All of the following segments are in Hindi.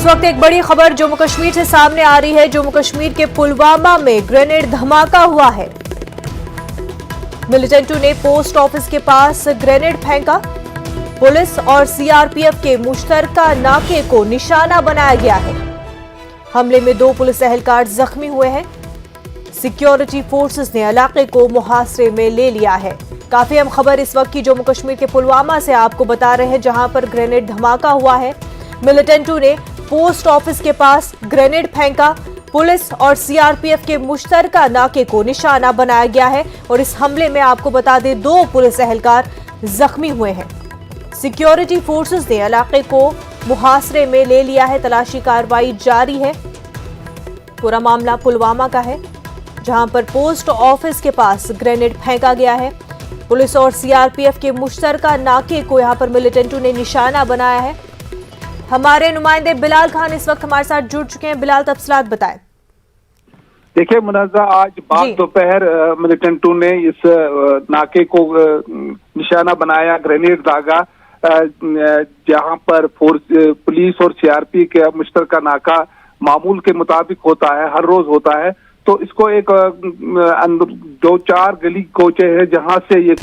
इस वक्त एक बड़ी खबर जम्मू कश्मीर से सामने आ रही है। जम्मू कश्मीर के पुलवामा में ग्रेनेड धमाका हुआ है। मिलिटेंटों ने पोस्ट ऑफिस के पास ग्रेनेड फेंका। पुलिस और सीआरपीएफ के मुश्तरका नाके को निशाना बनाया गया है। हमले में 2 पुलिस एहलकार जख्मी हुए हैं। सिक्योरिटी फोर्सेस ने इलाके को मुहासरे में ले लिया है। काफी अहम खबर इस वक्त की जम्मू कश्मीर के पुलवामा से आपको बता रहे हैं, जहां पर ग्रेनेड धमाका हुआ है। मिलिटेंटों ने पोस्ट ऑफिस के पास ग्रेनेड फेंका। पुलिस और सीआरपीएफ के मुश्तरका नाके को निशाना बनाया गया है और इस हमले में आपको बता दें 2 पुलिस एहलकार जख्मी हुए हैं। सिक्योरिटी फोर्सेस ने इलाके को मुहासरे में ले लिया है। तलाशी कार्रवाई जारी है। पूरा मामला पुलवामा का है, जहां पर पोस्ट ऑफिस के पास ग्रेनेड फेंका गया है। पुलिस और सीआरपीएफ के मुश्तरका नाके को यहां पर मिलिटेंटों ने निशाना बनाया है। हमारे नुमाइंदे बिलाल खान इस वक्त हमारे साथ जुड़ चुके हैं। बिलाल, तफसीलात बताएं। देखिए मुनज़्ज़ा, आज बाद दोपहर मिलिटेंटों ने इस नाके को निशाना बनाया, ग्रेनेड दागा, जहां पर पुलिस और सीआरपी के मुश्तरका नाका मामूल के मुताबिक होता है, हर रोज होता है। तो इसको एक 2-4 गली कोचे हैं जहां से ये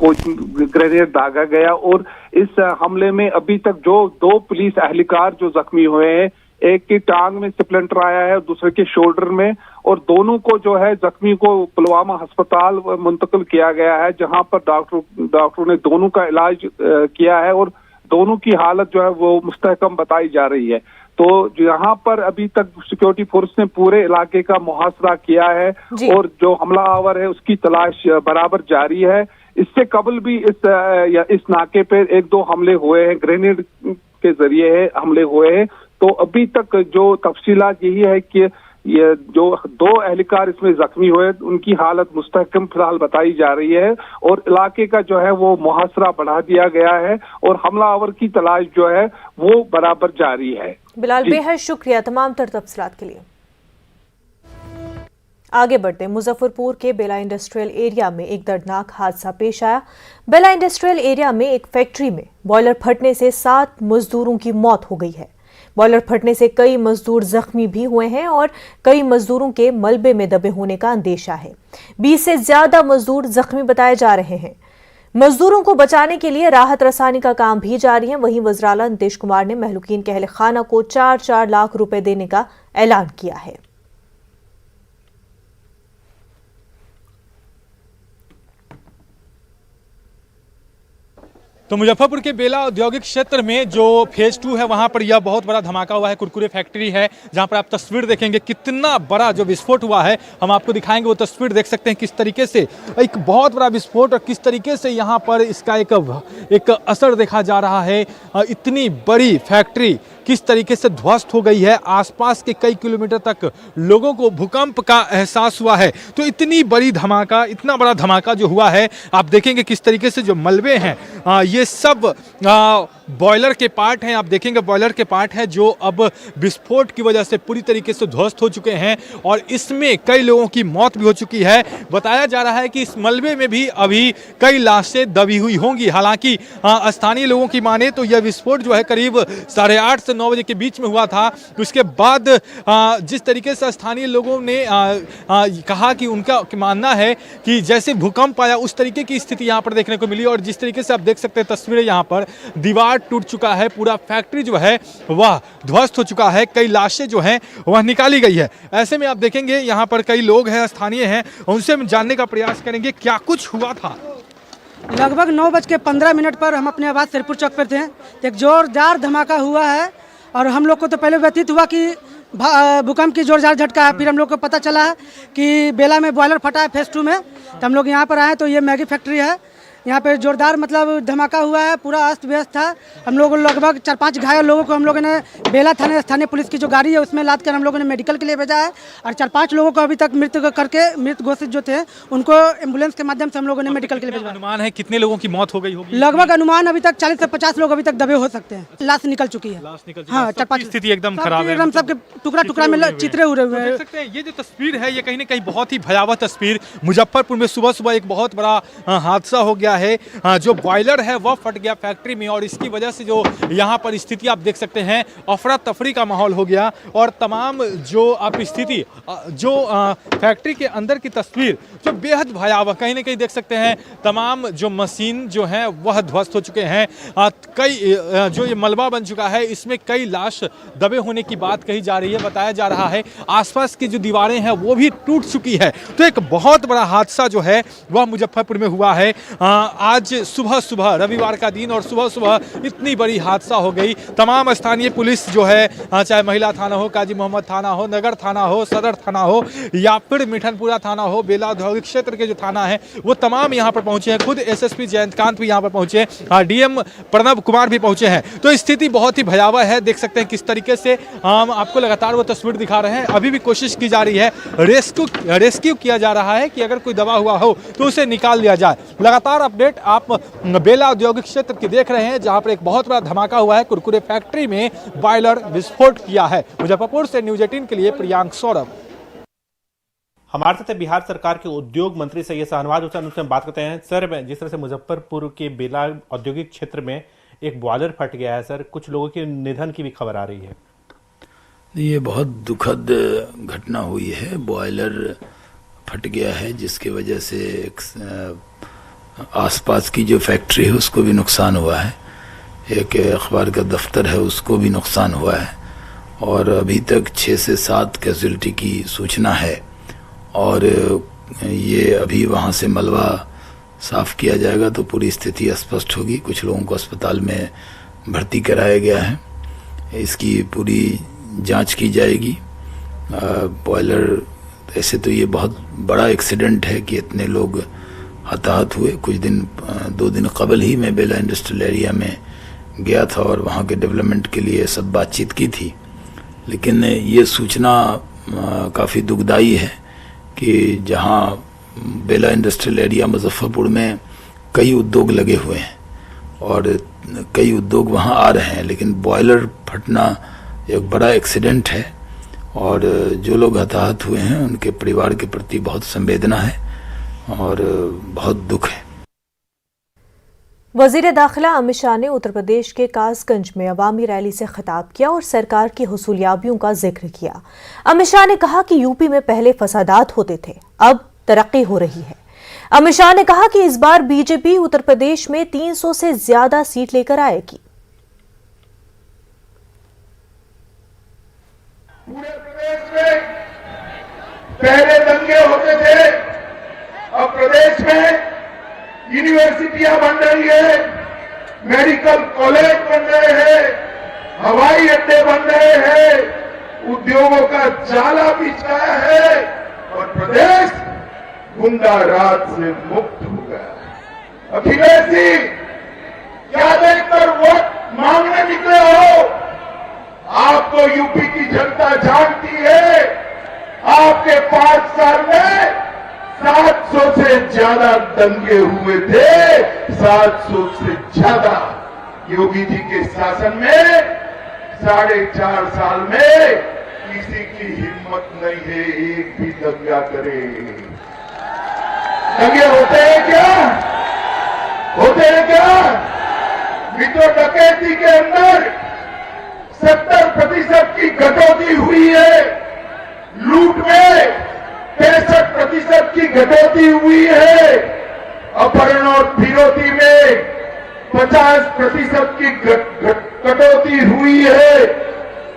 ग्रेनेड दागा गया और इस हमले में अभी तक जो 2 पुलिस एहलकार जो जख्मी हुए हैं, एक की टांग में स्प्लिंटर आया है, दूसरे के शोल्डर में, और दोनों को जो है जख्मी को पुलवामा अस्पताल मुंतकिल किया गया है, जहां पर डॉक्टरों ने दोनों का इलाज किया है और दोनों की हालत जो है वो मुस्तहकम बताई जा रही है। तो यहाँ पर अभी तक सिक्योरिटी फोर्स ने पूरे इलाके का मुहासरा किया है और जो हमलावर है उसकी तलाश बराबर जारी है। इससे कबल भी इस नाके पे 1-2 हमले हुए हैं, ग्रेनेड के जरिए हमले हुए हैं। तो अभी तक जो तफसीलात यही है कि ये जो 2 एहलकार इसमें जख्मी हुए, उनकी हालत मुस्तहकम फिलहाल बताई जा रही है और इलाके का जो है वो मुहासरा बढ़ा दिया गया है और हमलावर की तलाश जो है वो बराबर जारी है। बिलाल, बेहद शुक्रिया तमाम तर तफसीलात के लिए। आगे बढ़ते हैं। मुजफ्फरपुर के बेला इंडस्ट्रियल एरिया में एक दर्दनाक हादसा पेश आया। बेला इंडस्ट्रियल एरिया में एक फैक्ट्री में बॉयलर फटने से 7 मजदूरों की मौत हो गई है। बॉयलर फटने से कई मजदूर जख्मी भी हुए हैं और कई मजदूरों के मलबे में दबे होने का अंदेशा है। 20 से ज्यादा मजदूर जख्मी बताए जा रहे हैं। मजदूरों को बचाने के लिए राहत रसानी का काम भी जारी है। वहीं वज़ीर आला नीतीश कुमार ने महलूकीन के अहले खाना को 4-4 लाख रुपए देने का ऐलान किया है। तो मुजफ्फरपुर के बेला औद्योगिक क्षेत्र में जो फेज 2 है, वहां पर यह बहुत बड़ा धमाका हुआ है। कुरकुरे फैक्ट्री है, जहां पर आप तस्वीर देखेंगे कितना बड़ा जो विस्फोट हुआ है, हम आपको दिखाएंगे। वो तस्वीर देख सकते हैं किस तरीके से एक बहुत बड़ा विस्फोट और किस तरीके से यहां पर इसका एक असर देखा जा रहा है। इतनी बड़ी फैक्ट्री किस तरीके से ध्वस्त हो गई है। आसपास के कई किलोमीटर तक लोगों को भूकंप का एहसास हुआ है। तो इतनी बड़ी धमाका, इतना बड़ा धमाका जो हुआ है, आप देखेंगे किस तरीके से जो मलबे हैं, ये सब बॉयलर के पार्ट हैं। आप देखेंगे बॉयलर के पार्ट हैं जो अब विस्फोट की वजह से पूरी तरीके से ध्वस्त हो चुके हैं और इसमें कई लोगों की मौत भी हो चुकी है। बताया जा रहा है कि इस मलबे में भी अभी कई लाशें दबी हुई होंगी। हालांकि स्थानीय लोगों की माने तो यह विस्फोट जो है करीब 8:30 से 9 बजे के बीच में हुआ था। उसके बाद जिस तरीके से स्थानीय लोगों ने कहा कि उनका मानना है कि जैसे भूकंप आया उस तरीके की स्थिति यहाँ पर देखने को मिली और जिस तरीके से आप देख सकते हैं तस्वीरें, यहाँ पर दीवार टूट चुका है, पूरा फैक्ट्री जो है वह ध्वस्त हो चुका है, कई लाशें जो हैं वह निकाली गई है। ऐसे में आप देखेंगे यहाँ पर कई लोग हैं, स्थानीय हैं, उनसे हम जानने का प्रयास करेंगे क्या कुछ हुआ था। लगभग 9:15 पर हम अपने आवास सिरपुर चौक पर थे। एक जोरदार धमाका हुआ है और हम लोग को तो पहले व्यतीत हुआ कि भूकंप की जोरदार झटका है। फिर हम लोग को पता चला है कि बेला में बॉयलर फटा है फेज 2 में। तो हम लोग यहाँ पर आए तो ये मैगी फैक्ट्री है। यहाँ पे जोरदार मतलब धमाका हुआ है, पूरा अस्त व्यस्त था। हम लोग लगभग 4-5 घायल लोगों को हम लोगों ने बेला थाने स्थानीय पुलिस की जो गाड़ी है उसमें लाद कर हम लोगों ने मेडिकल के लिए भेजा है और 4-5 लोगों को अभी तक मृत घोषित जो थे उनको एम्बुलेंस के माध्यम से हम लोगों ने मेडिकल के लिए भेजा। अनुमान है कितने लोगों की मौत हो गई होगी? लगभग अनुमान अभी तक 40 से 50 लोग अभी तक दबे हो सकते हैं। लाश निकल चुकी है। हाँ, 4-5 स्थिति एकदम खराब है, एकदम सबके टुकड़ा में चित्रे उड़े हुए हैं। ये जो तस्वीर है ये कहीं ना कहीं बहुत ही भयावह तस्वीर। मुजफ्फरपुर में सुबह सुबह एक बहुत बड़ा हादसा हो गया है, जो बॉयलर है वह फट गया फैक्ट्री में और इसकी वजह से जो यहाँ पर स्थिति आप देख सकते हैं, अफरा तफरी का माहौल हो गया और तमाम जो आप स्थिति जो फैक्ट्री के अंदर की तस्वीर जो बेहद भयावह, कहीं ना कहीं देख सकते हैं तमाम जो मशीन जो है वह ध्वस्त हो चुके हैं। कई जो ये मलबा बन चुका है, इसमें कई लाश दबे होने की बात कही जा रही है। बताया जा रहा है आसपास की जो दीवारें हैं वो भी टूट चुकी है। तो एक बहुत बड़ा हादसा जो है वह मुजफ्फरपुर में हुआ है। आज सुबह सुबह रविवार का दिन और सुबह सुबह इतनी बड़ी हादसा हो गई। तमाम स्थानीय पुलिस जो है, चाहे महिला थाना हो, काजी मोहम्मद थाना हो, नगर थाना हो, सदर थाना हो या फिर मिठनपुरा थाना हो, बेला औद्योगिक क्षेत्र के जो थाना है वो तमाम यहाँ पर पहुंचे हैं। खुद एसएसपी जयंतकांत भी यहाँ पर पहुंचे, डीएम प्रणब कुमार भी पहुंचे हैं। तो स्थिति बहुत ही भयावह है। देख सकते हैं किस तरीके से हम आपको लगातार वो तस्वीर दिखा रहे हैं। अभी भी कोशिश की जा रही है, रेस्क्यू किया जा रहा है कि अगर कोई दबा हुआ हो तो उसे निकाल लिया जाए। लगातार अपडेट आप बेला औद्योगिक क्षेत्र की देख रहे हैं, जहां पर एक बहुत बड़ा धमाका हुआ है। कुरकुरे फैक्ट्री में बॉयलर विस्फोट किया है। मुजफ्फरपुर से न्यूज 18 के लिए प्रियांक सौरभ। हमारे साथ बिहार सरकार के उद्योग मंत्री सैयद शाहनवाज हुसैन, उनसे बात करते हैं। सर, जिस तरह से मुजफ्फरपुर के बेला औद्योगिक क्षेत्र में एक बॉयलर फट गया है, सर कुछ लोगों के निधन की भी खबर आ रही है। ये बहुत दुखद घटना हुई है। बॉयलर फट गया है जिसकी वजह से आसपास की जो फैक्ट्री है उसको भी नुकसान हुआ है। एक अखबार का दफ्तर है उसको भी नुकसान हुआ है और अभी तक 6 से 7 कैजुअल्टी की सूचना है और ये अभी वहाँ से मलबा साफ किया जाएगा तो पूरी स्थिति स्पष्ट होगी। कुछ लोगों को अस्पताल में भर्ती कराया गया है, इसकी पूरी जांच की जाएगी। बॉयलर ऐसे तो ये बहुत बड़ा एक्सीडेंट है कि इतने लोग हताहत हुए। कुछ दिन 2 दिन कबल ही मैं बेला इंडस्ट्रियल एरिया में गया था और वहाँ के डेवलपमेंट के लिए सब बातचीत की थी, लेकिन ये सूचना काफ़ी दुखदाई है कि जहाँ बेला इंडस्ट्रियल एरिया मुजफ्फरपुर में कई उद्योग लगे हुए हैं और कई उद्योग वहाँ आ रहे हैं, लेकिन बॉयलर फटना एक बड़ा एक्सीडेंट है और जो लोग हताहत हुए हैं उनके परिवार के प्रति बहुत संवेदना है और बहुत दुख है। वजीर दाखिला अमित शाह ने उत्तर प्रदेश के कासगंज में अवामी रैली से खिताब किया और सरकार की हुसूलियाबियों का जिक्र किया। अमित शाह ने कहा कि यूपी में पहले फसादात होते थे, अब तरक्की हो रही है। अमित शाह ने कहा कि इस बार बीजेपी उत्तर प्रदेश में 300 से ज्यादा सीट लेकर आएगी। पूरे प्रदेश में पहले दंगे होते थे, अब प्रदेश में यूनिवर्सिटियां बन रही है, मेडिकल कॉलेज बन रहे हैं, हवाई अड्डे बन रहे हैं, उद्योगों का जाला बिछ रहा है और प्रदेश गुंडा राज से मुक्त हो गया। अखिलेश जी, क्या देखकर वोट मांगने निकले हो? आपको यूपी की जनता जानती है। आपके 5 साल में 700 से ज्यादा दंगे हुए थे, 700 से ज्यादा। योगी जी के शासन में 4.5 साल में किसी की हिम्मत नहीं है एक भी दंगा करे। दंगे होते हैं क्या? होते हैं क्या? मित्रों, डकैती के अंदर 70% की कटौती हुई है, लूट में 65% की कटौती हुई है, अपहरण और फिरौती में 50% की कटौती हुई है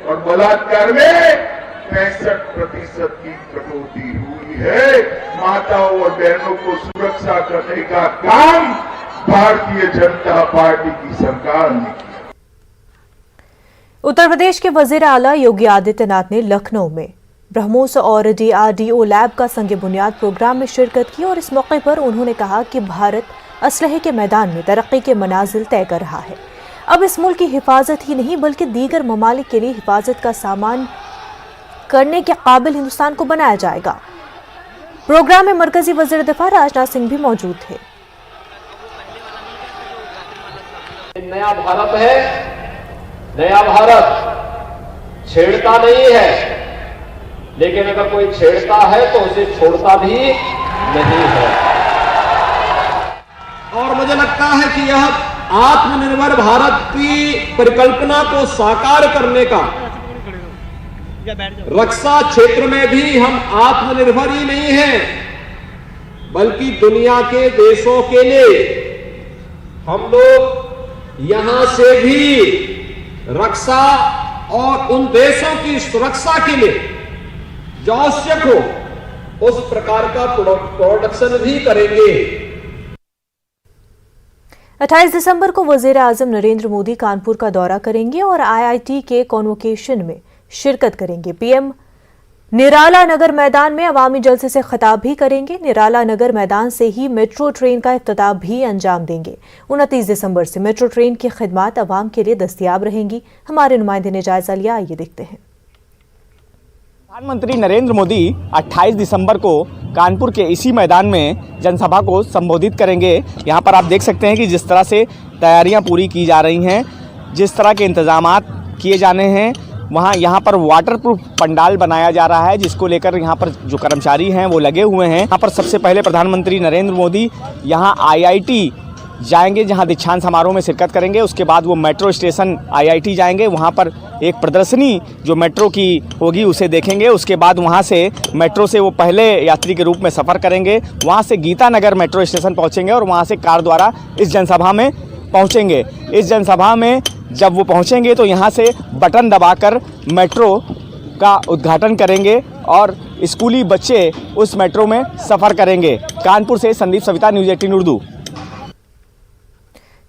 और बलात्कार में 65% की कटौती हुई है। माताओं और बहनों को सुरक्षा करने का काम भारतीय जनता पार्टी की सरकार ने किया। उत्तर प्रदेश के वजीर आला योगी आदित्यनाथ ने लखनऊ में ब्रह्मोस और DRDO लैब का संग बुनियाद प्रोग्राम में शिरकत की और इस मौके पर उन्होंने कहा कि भारत असलहे के मैदान में तरक्की के मनाजिल तय कर रहा है। अब इस मुल्क की हिफाजत ही नहीं बल्कि दीगर ममालिक के लिए हिफाजत का सामान करने के काबिल हिंदुस्तान को बनाया जाएगा। प्रोग्राम में मरकजी वजीर दिफा राजनाथ सिंह भी मौजूद थे। नया भारत है, नया भारत छेड़ता नहीं है, लेकिन अगर कोई छेड़ता है तो उसे छोड़ता भी नहीं है। और मुझे लगता है कि यह आत्मनिर्भर भारत की परिकल्पना को साकार करने का, रक्षा क्षेत्र में भी हम आत्मनिर्भर ही नहीं हैं, बल्कि दुनिया के देशों के लिए हम लोग यहां से भी रक्षा और उन देशों की सुरक्षा के लिए जो आवश्यक हो उस प्रकार का प्रोडक्शन भी करेंगे। 28 दिसंबर को वजीर आजम नरेंद्र मोदी कानपुर का दौरा करेंगे और IIT के कॉन्वोकेशन में शिरकत करेंगे। पीएम निराला नगर मैदान में अवामी जलसे से खिताब भी करेंगे। निराला नगर मैदान से ही मेट्रो ट्रेन का इफ्तिताह भी अंजाम देंगे। 29 दिसंबर से मेट्रो ट्रेन की खिदमात अवाम के लिए दस्तयाब रहेंगी। हमारे नुमाइंदे ने जायजा लिया, आइए देखते हैं। प्रधानमंत्री नरेंद्र मोदी 28 दिसंबर को कानपुर के इसी मैदान में जनसभा को संबोधित करेंगे। यहाँ पर आप देख सकते हैं कि जिस तरह से तैयारियां पूरी की जा रही हैं, जिस तरह के इंतजामात किए जाने हैं, यहाँ पर वाटरप्रूफ पंडाल बनाया जा रहा है, जिसको लेकर यहाँ पर जो कर्मचारी हैं वो लगे हुए हैं। यहाँ पर सबसे पहले प्रधानमंत्री नरेंद्र मोदी यहाँ IIT जाएंगे, जहाँ दीक्षांत समारोह में शिरकत करेंगे। उसके बाद वो मेट्रो स्टेशन IIT जाएंगे, वहाँ पर एक प्रदर्शनी जो मेट्रो की होगी उसे देखेंगे। उसके बाद वहाँ से मेट्रो से वो पहले यात्री के रूप में सफ़र करेंगे, वहाँ से गीतानगर मेट्रो स्टेशन पहुँचेंगे और वहाँ से कार द्वारा इस जनसभा में पहुँचेंगे। इस जनसभा में जब वो पहुँचेंगे तो यहाँ से बटन दबाकर मेट्रो का उद्घाटन करेंगे और स्कूली बच्चे उस मेट्रो में सफ़र करेंगे। कानपुर से संदीप सविता, न्यूज़ 18 उर्दू।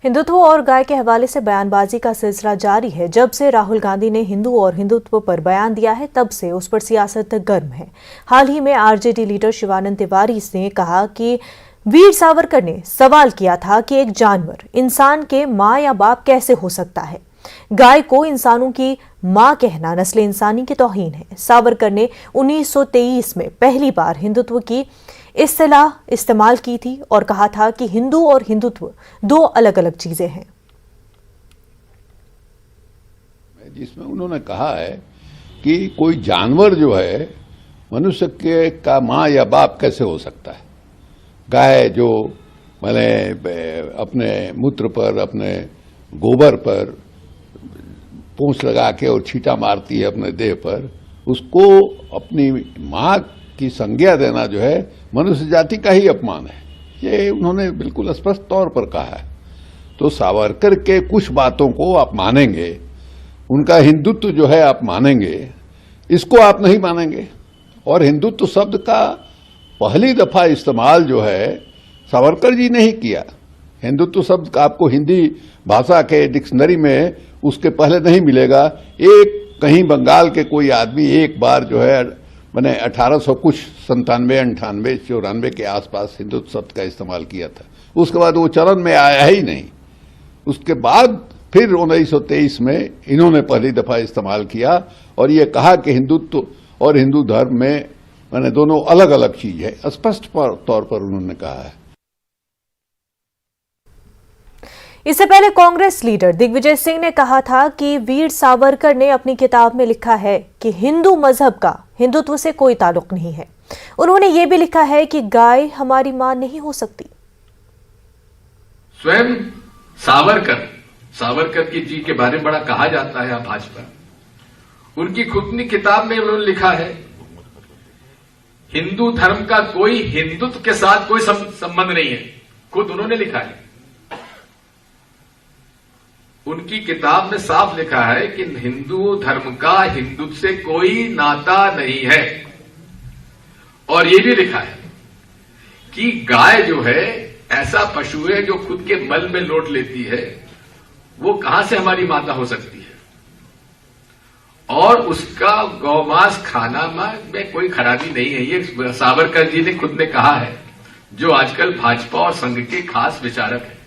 हिंदुत्व और गाय के हवाले से बयानबाजी का सिलसिला जारी है। जब से राहुल गांधी ने हिंदू और हिंदुत्व पर बयान दिया है, तब से उस पर सियासत गर्म है। हाल ही में आरजेडी लीडर शिवानंद तिवारी ने कहा कि वीर सावरकर ने सवाल किया था कि एक जानवर इंसान के माँ या बाप कैसे हो सकता है। गाय को इंसानों की मां कहना नस्ल इंसानी की तौहीन है। सावरकर ने 1923 में पहली बार हिंदुत्व की इस्तिलाह इस्तेमाल की थी और कहा था कि हिंदू और हिंदुत्व दो अलग अलग चीजें हैं। जिसमें उन्होंने कहा है कि कोई जानवर जो है मनुष्य के का माँ या बाप कैसे हो सकता है। गाय जो मैंने अपने मूत्र पर, अपने गोबर पर पूंछ लगा के और छींटा मारती है अपने देह पर, उसको अपनी माँ की संज्ञा देना जो है मनुष्य जाति का ही अपमान है। ये उन्होंने बिल्कुल स्पष्ट तौर पर कहा है। तो सावरकर के कुछ बातों को आप मानेंगे, उनका हिंदुत्व जो है आप मानेंगे, इसको आप नहीं मानेंगे। और हिंदुत्व शब्द का पहली दफा इस्तेमाल जो है सावरकर जी ने ही किया। हिंदुत्व शब्द आपको हिंदी भाषा के डिक्शनरी में उसके पहले नहीं मिलेगा। एक कहीं बंगाल के कोई आदमी एक बार जो है मैंने 1800 कुछ 97, 98, 94 के आसपास हिंदुत्व शब्द का इस्तेमाल किया था। उसके बाद वो चलन में आया ही नहीं। उसके बाद फिर 1923 में इन्होंने पहली दफा इस्तेमाल किया और ये कहा कि हिंदुत्व और हिंदू धर्म में मैंने दोनों अलग अलग चीज है, स्पष्ट तौर पर उन्होंने कहा है। इससे पहले कांग्रेस लीडर दिग्विजय सिंह ने कहा था कि वीर सावरकर ने अपनी किताब में लिखा है कि हिंदू मजहब का हिंदुत्व से कोई ताल्लुक नहीं है। उन्होंने ये भी लिखा है कि गाय हमारी मां नहीं हो सकती। स्वयं सावरकर की जी के बारे में बड़ा कहा जाता है भाजपा। उनकी खुद की किताब में उन्होंने लिखा है हिंदू धर्म का कोई हिंदुत्व के साथ कोई संबंध नहीं है। खुद उन्होंने लिखा है। उनकी किताब में साफ लिखा है कि हिंदू धर्म का हिंदुत्व से कोई नाता नहीं है। और ये भी लिखा है कि गाय जो है ऐसा पशु है जो खुद के मल में लौट लेती है, वो कहां से हमारी माता हो सकती है। और उसका गौमांस खाना में कोई खराबी नहीं है। ये सावरकर जी ने खुद ने कहा है, जो आजकल भाजपा और संघ के खास विचारक है।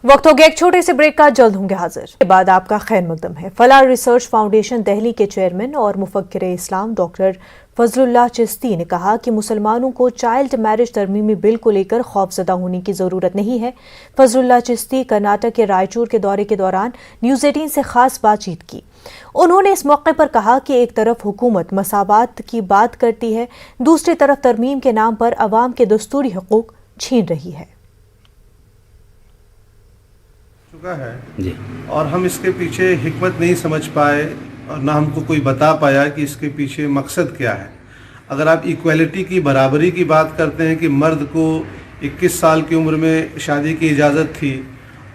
वक्त हो गया एक छोटे से ब्रेक का, जल्द होंगे हाजिर। के बाद आपका खैर मकदम है। फलाह रिसर्च फाउंडेशन दिल्ली के चेयरमैन और मुफक्किर इस्लाम डॉक्टर फजलुल्लाह चिश्ती ने कहा कि मुसलमानों को चाइल्ड मैरिज तरमीमी बिल को लेकर खौफजदा होने की जरूरत नहीं है। फजलुल्लाह चिश्ती कर्नाटक के रायचूर के दौरे के दौरान न्यूज़ 18 से खास बातचीत की। उन्होंने इस मौके पर कहा कि एक तरफ हुकूमत मसावात की बात करती है, दूसरी तरफ तरमीम के नाम पर अवाम के दस्तूरी हकूक छीन रही है। चुका है जी। और हम इसके पीछे हिकमत नहीं समझ पाए और ना हमको कोई बता पाया कि इसके पीछे मकसद क्या है। अगर आप इक्वालिटी की, बराबरी की बात करते हैं कि मर्द को 21 साल की उम्र में शादी की इजाज़त थी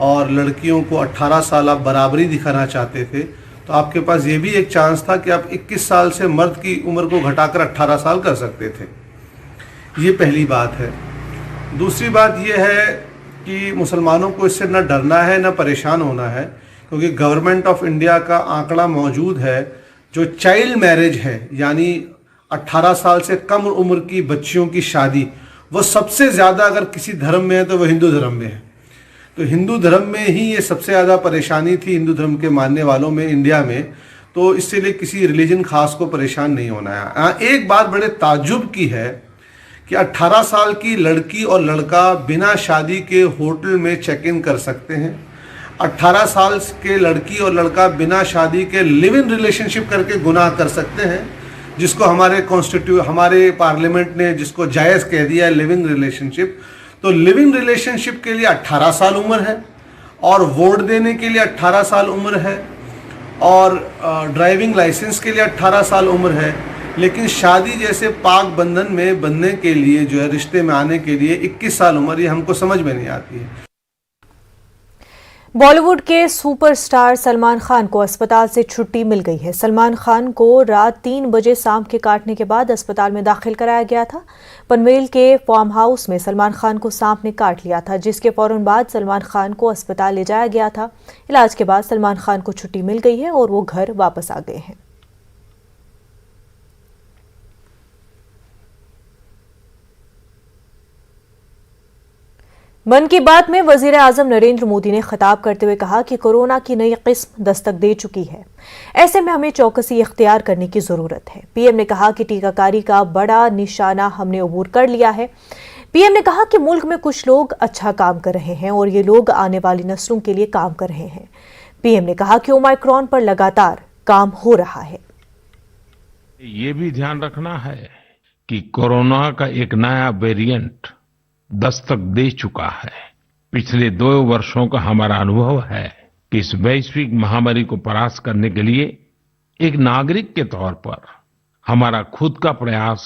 और लड़कियों को 18 साल आप बराबरी दिखाना चाहते थे, तो आपके पास ये भी एक चांस था कि आप 21 साल से मर्द की उम्र को घटाकर 18 साल कर सकते थे। ये पहली बात है। दूसरी बात ये है कि मुसलमानों को इससे न डरना है न परेशान होना है, क्योंकि गवर्नमेंट ऑफ इंडिया का आंकड़ा मौजूद है। जो चाइल्ड मैरिज है, यानी 18 साल से कम उम्र की बच्चियों की शादी, वो सबसे ज़्यादा अगर किसी धर्म में है तो वो हिंदू धर्म में है। तो हिंदू धर्म में ही ये सबसे ज़्यादा परेशानी थी, हिंदू धर्म के मानने वालों में इंडिया में। तो इससे लिए किसी रिलीजन खास को परेशान नहीं होना है। एक बात बड़े ताज्जुब की है कि 18 साल की लड़की और लड़का बिना शादी के होटल में चेक इन कर सकते हैं। 18 साल के लड़की और लड़का बिना शादी के लिव इन रिलेशनशिप करके गुनाह कर सकते हैं, जिसको हमारे पार्लियामेंट ने जिसको जायज़ कह दिया है लिव इन रिलेशनशिप। तो लिव इन रिलेशनशिप के लिए 18 साल उम्र है और वोट देने के लिए 18 साल उम्र है और ड्राइविंग लाइसेंस के लिए 18 साल उम्र है। लेकिन शादी जैसे पाक बंधन में बनने के लिए, जो है रिश्ते में आने के लिए 21 साल उम्र, ये हमको समझ में नहीं आती है। बॉलीवुड के सुपरस्टार सलमान खान को अस्पताल से छुट्टी मिल गई है। सलमान खान को रात 3 बजे सांप के काटने के बाद अस्पताल में दाखिल कराया गया था। पनवेल के फार्म हाउस में सलमान खान को सांप ने काट लिया था, जिसके फौरन बाद सलमान खान को अस्पताल ले जाया गया था। इलाज के बाद सलमान खान को छुट्टी मिल गई है और वो घर वापस आ गए हैं। मन की बात में वजीर आजम नरेंद्र मोदी ने खिताब करते हुए कहा कि कोरोना की नई किस्म दस्तक दे चुकी है, ऐसे में हमें चौकसी इख्तियार करने की जरूरत है। पीएम ने कहा कि टीकाकारी का बड़ा निशाना हमने अबूर कर लिया है। पीएम ने कहा कि मुल्क में कुछ लोग अच्छा काम कर रहे हैं और ये लोग आने वाली नस्लों के लिए काम कर रहे हैं। पीएम ने कहा कि ओमाइक्रॉन पर लगातार काम हो रहा है। ये भी ध्यान रखना है कि कोरोना का एक नया वेरिएंट दस्तक दे चुका है। पिछले 2 वर्षों का हमारा अनुभव है कि इस वैश्विक महामारी को परास्त करने के लिए एक नागरिक के तौर पर हमारा खुद का प्रयास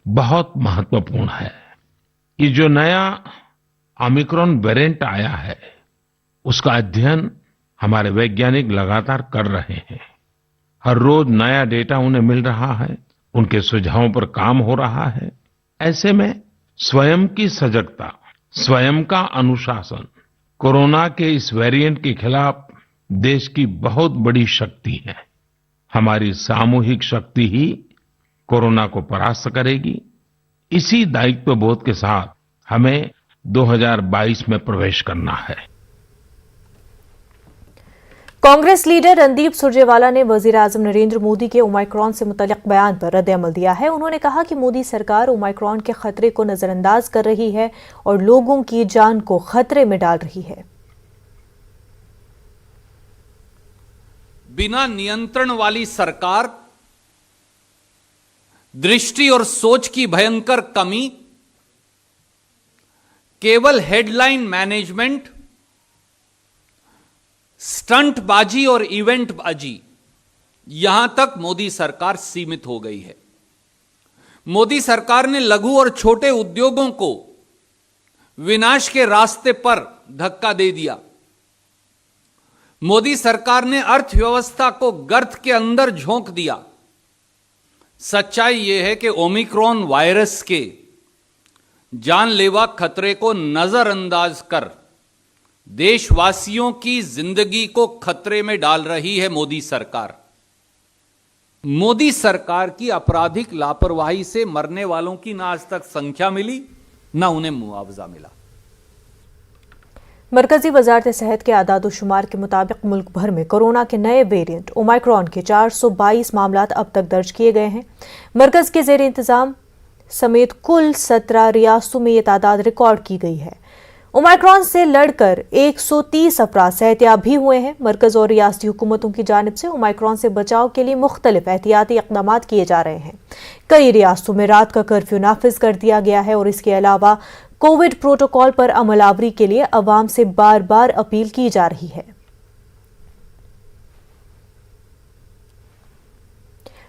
बहुत महत्वपूर्ण है। ये जो नया ओमिक्रॉन वेरिएंट आया है, उसका अध्ययन हमारे वैज्ञानिक लगातार कर रहे हैं। हर रोज नया डेटा उन्हें मिल रहा है, उनके सुझावों पर काम हो रहा है। ऐसे में स्वयं की सजगता, स्वयं का अनुशासन कोरोना के इस वेरिएंट के खिलाफ देश की बहुत बड़ी शक्ति है। हमारी सामूहिक शक्ति ही कोरोना को परास्त करेगी। इसी दायित्व बोध के साथ हमें 2022 में प्रवेश करना है। कांग्रेस लीडर रणदीप सुरजेवाला ने वजीर आजम नरेंद्र मोदी के ओमाइक्रॉन से मुतल्लिक बयान पर रद्द-ए-अमल दिया है। उन्होंने कहा कि मोदी सरकार ओमाइक्रॉन के खतरे को नजरअंदाज कर रही है और लोगों की जान को खतरे में डाल रही है। बिना नियंत्रण वाली सरकार, दृष्टि और सोच की भयंकर कमी, केवल हेडलाइन मैनेजमेंट, स्टंटबाजी और इवेंटबाजी, यहां तक मोदी सरकार सीमित हो गई है। मोदी सरकार ने लघु और छोटे उद्योगों को विनाश के रास्ते पर धक्का दे दिया। मोदी सरकार ने अर्थव्यवस्था को गर्त के अंदर झोंक दिया। सच्चाई यह है कि ओमिक्रॉन वायरस के जानलेवा खतरे को नजरअंदाज कर देशवासियों की जिंदगी को खतरे में डाल रही है मोदी सरकार। मोदी सरकार की आपराधिक लापरवाही से मरने वालों की ना आज तक संख्या मिली, ना उन्हें मुआवजा मिला। मरकजी वजारत सेहत के आदाद-ओ-शुमार के मुताबिक मुल्क भर में कोरोना के नए वेरिएंट ओमाइक्रॉन के 422 मामला अब तक दर्ज किए गए हैं। मरकज के जेर इंतजाम समेत कुल 17 रियासतों में ये तादाद रिकॉर्ड की गई है। ओमाइक्रॉन से लड़कर 130 अफराद सेहतियाब भी हुए हैं। मरकज और रियासती हुकूमतों की जानिब से ओमाइक्रॉन से बचाव के लिए मुख्तलिफ एहतियाती इक़दाम किए जा रहे हैं। कई रियासतों में रात का कर्फ्यू नाफिज कर दिया गया है और इसके अलावा कोविड प्रोटोकॉल पर अमलावरी के लिए अवाम से बार बार अपील की जा रही है।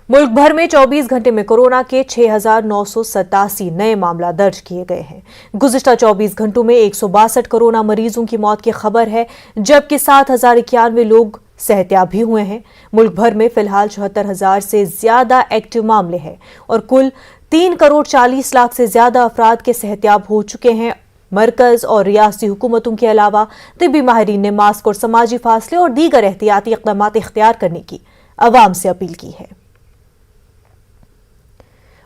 मुल्क भर में 24 घंटे में कोरोना के 6,987 नए मामला दर्ज किए गए हैं। गुज़िश्ता 24 घंटों में 162 कोरोना मरीजों की मौत की खबर है, जबकि 7,091 लोग सेहतियाब भी हुए हैं। मुल्क भर में फिलहाल 74,000 से ज्यादा एक्टिव मामले हैं और कुल 3,40,00,000 से ज्यादा अफराद के सेहतियाब हो चुके हैं। मरकज और रियासती हुकूमतों के अलावा तिब्बी माहिरीन ने मास्क और समाजी फासले और दीगर एहतियाती इक़दाम इख्तियार करने की अवाम से अपील की है।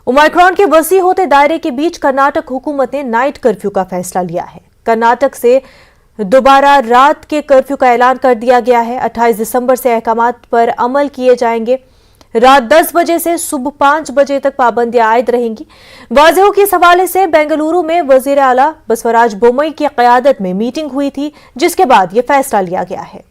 ओमाइक्रॉन के वसी होते दायरे के बीच कर्नाटक हुकूमत ने नाइट कर्फ्यू का फैसला लिया है। कर्नाटक से दोबारा रात के कर्फ्यू का ऐलान कर दिया गया है। 28 दिसंबर से अहकामात पर अमल किए जाएंगे। रात 10 बजे से सुबह 5 बजे तक पाबंदियां आयद रहेंगी। वाज़ेह हो कि इस हवाले से बेंगलुरु में वजीर आला बसवराज बोम्मई की क़यादत में मीटिंग हुई थी, जिसके बाद यह फैसला लिया गया है।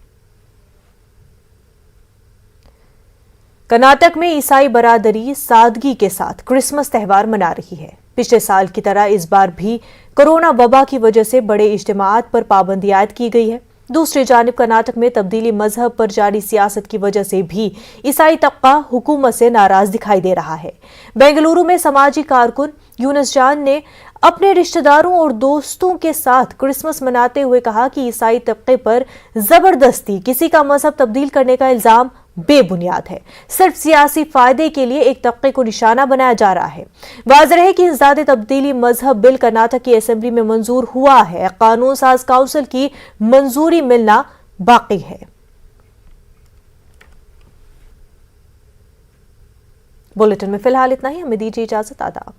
कर्नाटक में ईसाई बरादरी सादगी के साथ क्रिसमस त्यौहार मना रही है। पिछले साल की तरह इस बार भी कोरोना वबा की वजह से बड़े इज्तिमाआत पर पाबंदी आयद की गई है। दूसरी जानिब कर्नाटक में तब्दीली मजहब पर जारी सियासत की वजह से भी ईसाई तबका हुकूमत से नाराज दिखाई दे रहा है। बेंगलुरु में समाजी कारकुन यूनुस जान ने अपने रिश्तेदारों और दोस्तों के साथ क्रिसमस मनाते हुए कहा कि ईसाई तबके पर जबरदस्ती किसी का मजहब तब्दील करने का इल्जाम बेबुनियाद है। सिर्फ सियासी फायदे के लिए एक तबके को निशाना बनाया जा रहा है। वाज़ेह है कि इंसदाद तब्दीली मजहब बिल कर्नाटक की असेंबली में मंजूर हुआ है। कानून साज काउंसिल की मंजूरी मिलना बाकी है। बुलेटिन में फिलहाल इतना ही। हमें दीजिए इजाजत। आदाब।